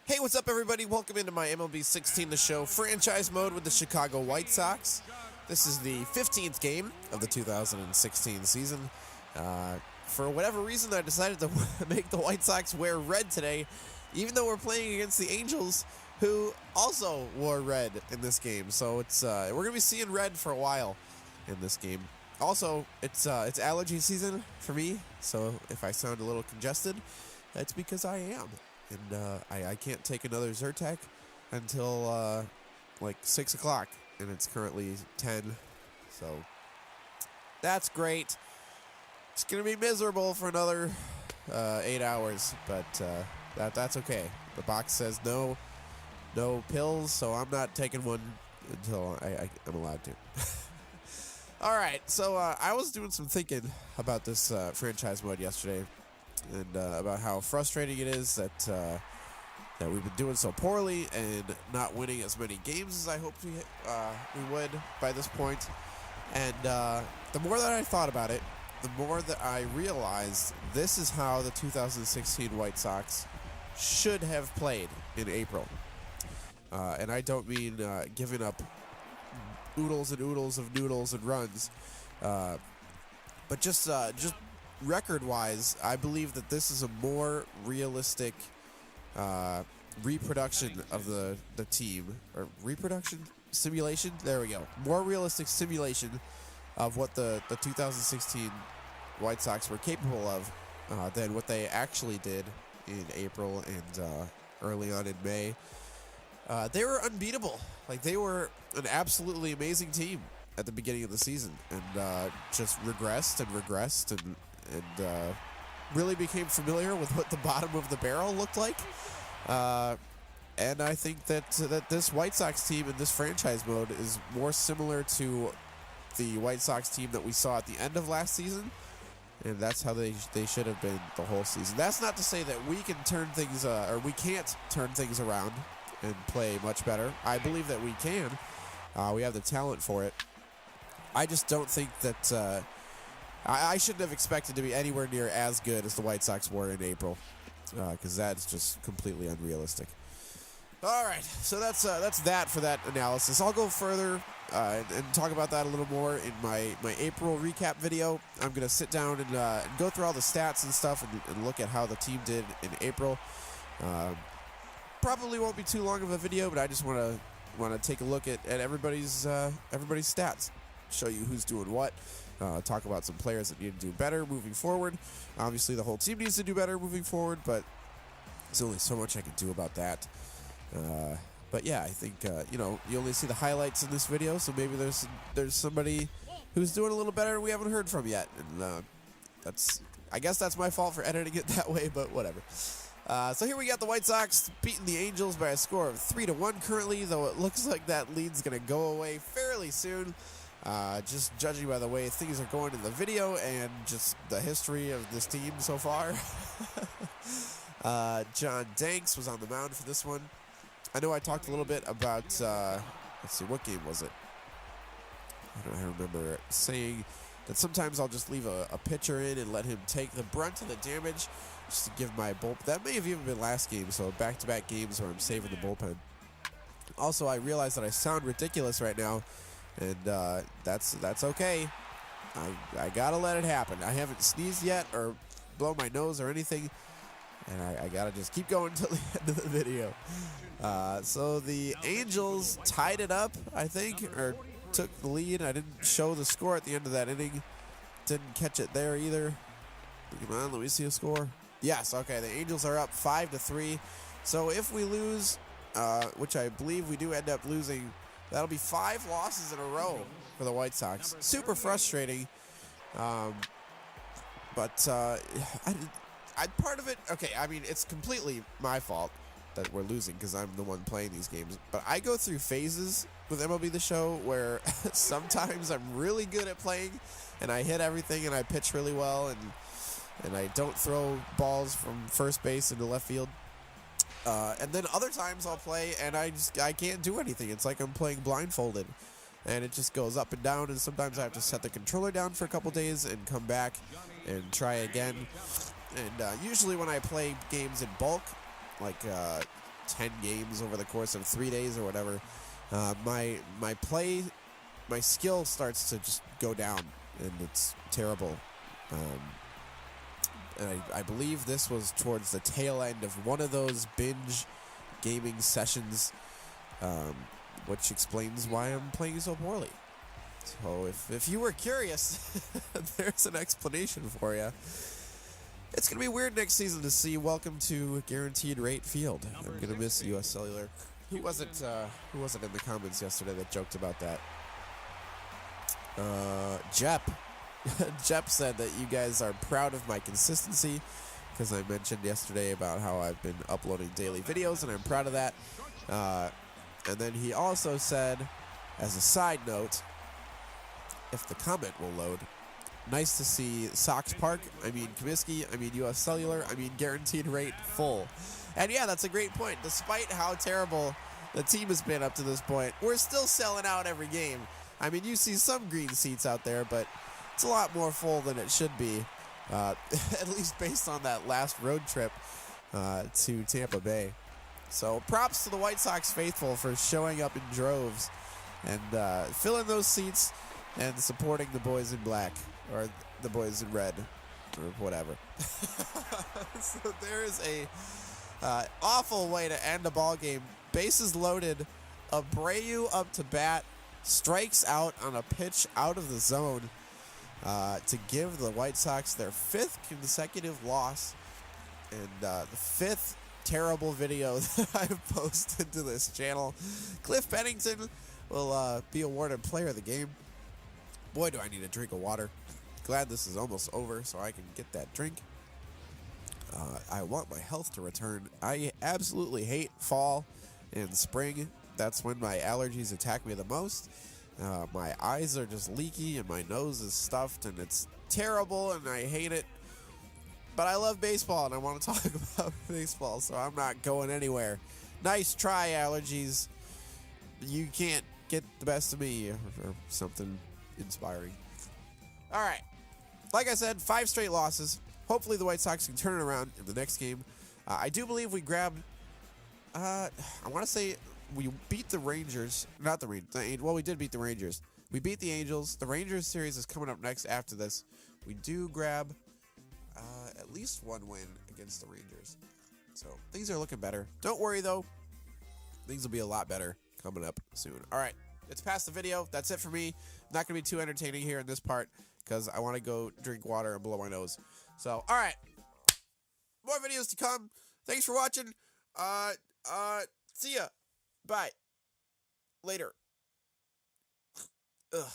Hey, what's up, everybody? Welcome into my MLB 16 The Show franchise mode with the Chicago White Sox. This is the 15th game of the 2016 season. For whatever reason, I decided to make the White Sox wear red today, even though we're playing against the Angels, who also wore red in this game. So it's we're going to be seeing red for a while in this game. Also, it's allergy season for me, so if I sound a little congested, that's because I am. And I can't take another Zyrtec until like 6 o'clock, and it's currently 10, so that's great. It's going to be miserable for another 8 hours, but that's okay. The box says no pills, so I'm not taking one until I'm allowed to. All right, so I was doing some thinking about this franchise mode yesterday, and about how frustrating it is that we've been doing so poorly and not winning as many games as I hoped we would by this point. And the more that I thought about it, the more that I realized this is how the 2016 White Sox should have played in April. And I don't mean giving up oodles and oodles of noodles and runs, but just record-wise, I believe that this is a more realistic reproduction of the team, or reproduction simulation. There we go. More realistic simulation of what the 2016 White Sox were capable of than what they actually did in April and early on in May. They were unbeatable. Like, they were an absolutely amazing team at the beginning of the season, and just regressed and really became familiar with what the bottom of the barrel looked like. And I think that this White Sox team in this franchise mode is more similar to the White Sox team that we saw at the end of last season, and that's how they should have been the whole season. That's not to say that we can turn things, or we can't turn things around and play much better. I believe that we can. We have the talent for it. I just don't think that I shouldn't have expected to be anywhere near as good as the White Sox were in April, because that's just completely unrealistic. All right, so that's that for that analysis. I'll go further and talk about that a little more in my April recap video. I'm going to sit down and go through all the stats and stuff and look at how the team did in April. Probably won't be too long of a video, but I just want to take a look at everybody's stats, show you who's doing what. Talk about some players that need to do better moving forward. Obviously, the whole team needs to do better moving forward, but there's only so much I can do about that. But yeah, I think you only see the highlights in this video, so maybe there's somebody who's doing a little better we haven't heard from yet, and I guess that's my fault for editing it that way, but whatever. So here we got the White Sox beating the Angels by a score of 3-1 currently, though it looks like that lead's going to go away fairly soon. Just judging by the way things are going in the video and just the history of this team so far. John Danks was on the mound for this one. I know I talked a little bit about, let's see, what game was it? I remember saying that sometimes I'll just leave a pitcher in and let him take the brunt of the damage just to give my bullpen. That may have even been last game, so back-to-back games where I'm saving the bullpen. Also, I realize that I sound ridiculous right now, and that's okay. I gotta let it happen. I haven't sneezed yet or blown my nose or anything, and I gotta just keep going until the end of the video. So the Angels tied it up, I think, or took the lead. I didn't show the score at the end of that inning. Didn't catch it there either. Come on, let me see a score. Yes, okay, the Angels are up 5-3. So if we lose, which I believe we do end up losing, that'll be 5 losses in a row for the White Sox. Super frustrating. But part of it, okay, I mean, it's completely my fault that we're losing because I'm the one playing these games. But I go through phases with MLB The Show where sometimes I'm really good at playing and I hit everything and I pitch really well and I don't throw balls from first base into left field. And then other times I'll play and I can't do anything. It's like I'm playing blindfolded. And it just goes up and down, and sometimes I have to set the controller down for a couple days and come back and try again. And usually when I play games in bulk, like 10 games over the course of 3 days or whatever, my skill starts to just go down, and it's terrible. And I believe this was towards the tail end of one of those binge gaming sessions, which explains why I'm playing so poorly. So if you were curious, there's an explanation for you. It's going to be weird next season to see Welcome to Guaranteed Rate Field. I'm going to miss U.S. Cellular. Who was it in the comments yesterday that joked about that? Jep. Jep said that you guys are proud of my consistency, because I mentioned yesterday about how I've been uploading daily videos, and I'm proud of that. And then he also said, as a side note, if the comment will load, nice to see Sox Park, I mean Comiskey, I mean U.S. Cellular, I mean Guaranteed Rate full. And yeah, that's a great point. Despite how terrible the team has been up to this point, we're still selling out every game. I mean, you see some green seats out there, but it's a lot more full than it should be, at least based on that last road trip to Tampa Bay. So props to the White Sox faithful for showing up in droves and filling those seats and supporting the boys in black, or the boys in red, or whatever. So there is a awful way to end a ball game. Bases loaded, Abreu up to bat, strikes out on a pitch out of the zone to give the White Sox their 5th consecutive loss, and the 5th terrible video that I've posted to this channel. Cliff Pennington will be awarded Player of the Game. Boy, do I need a drink of water. Glad this is almost over so I can get that drink. I want my health to return. I absolutely hate fall and spring. That's when my allergies attack me the most. My eyes are just leaky and my nose is stuffed, and it's terrible and I hate it. But I love baseball and I want to talk about baseball, so I'm not going anywhere. Nice try, allergies. You can't get the best of me, or something inspiring. All right. Like I said, 5 straight losses. Hopefully the White Sox can turn it around in the next game. I do believe we grabbed, I want to say we beat the Rangers. Not the Rangers. Well, we did beat the Rangers. We beat the Angels. The Rangers series is coming up next after this. We do grab at least one win against the Rangers. So things are looking better. Don't worry, though. Things will be a lot better coming up soon. All right. It's past the video. That's it for me. Not going to be too entertaining here in this part because I want to go drink water and blow my nose. So, all right. More videos to come. Thanks for watching. See ya. Bye. Later. Ugh.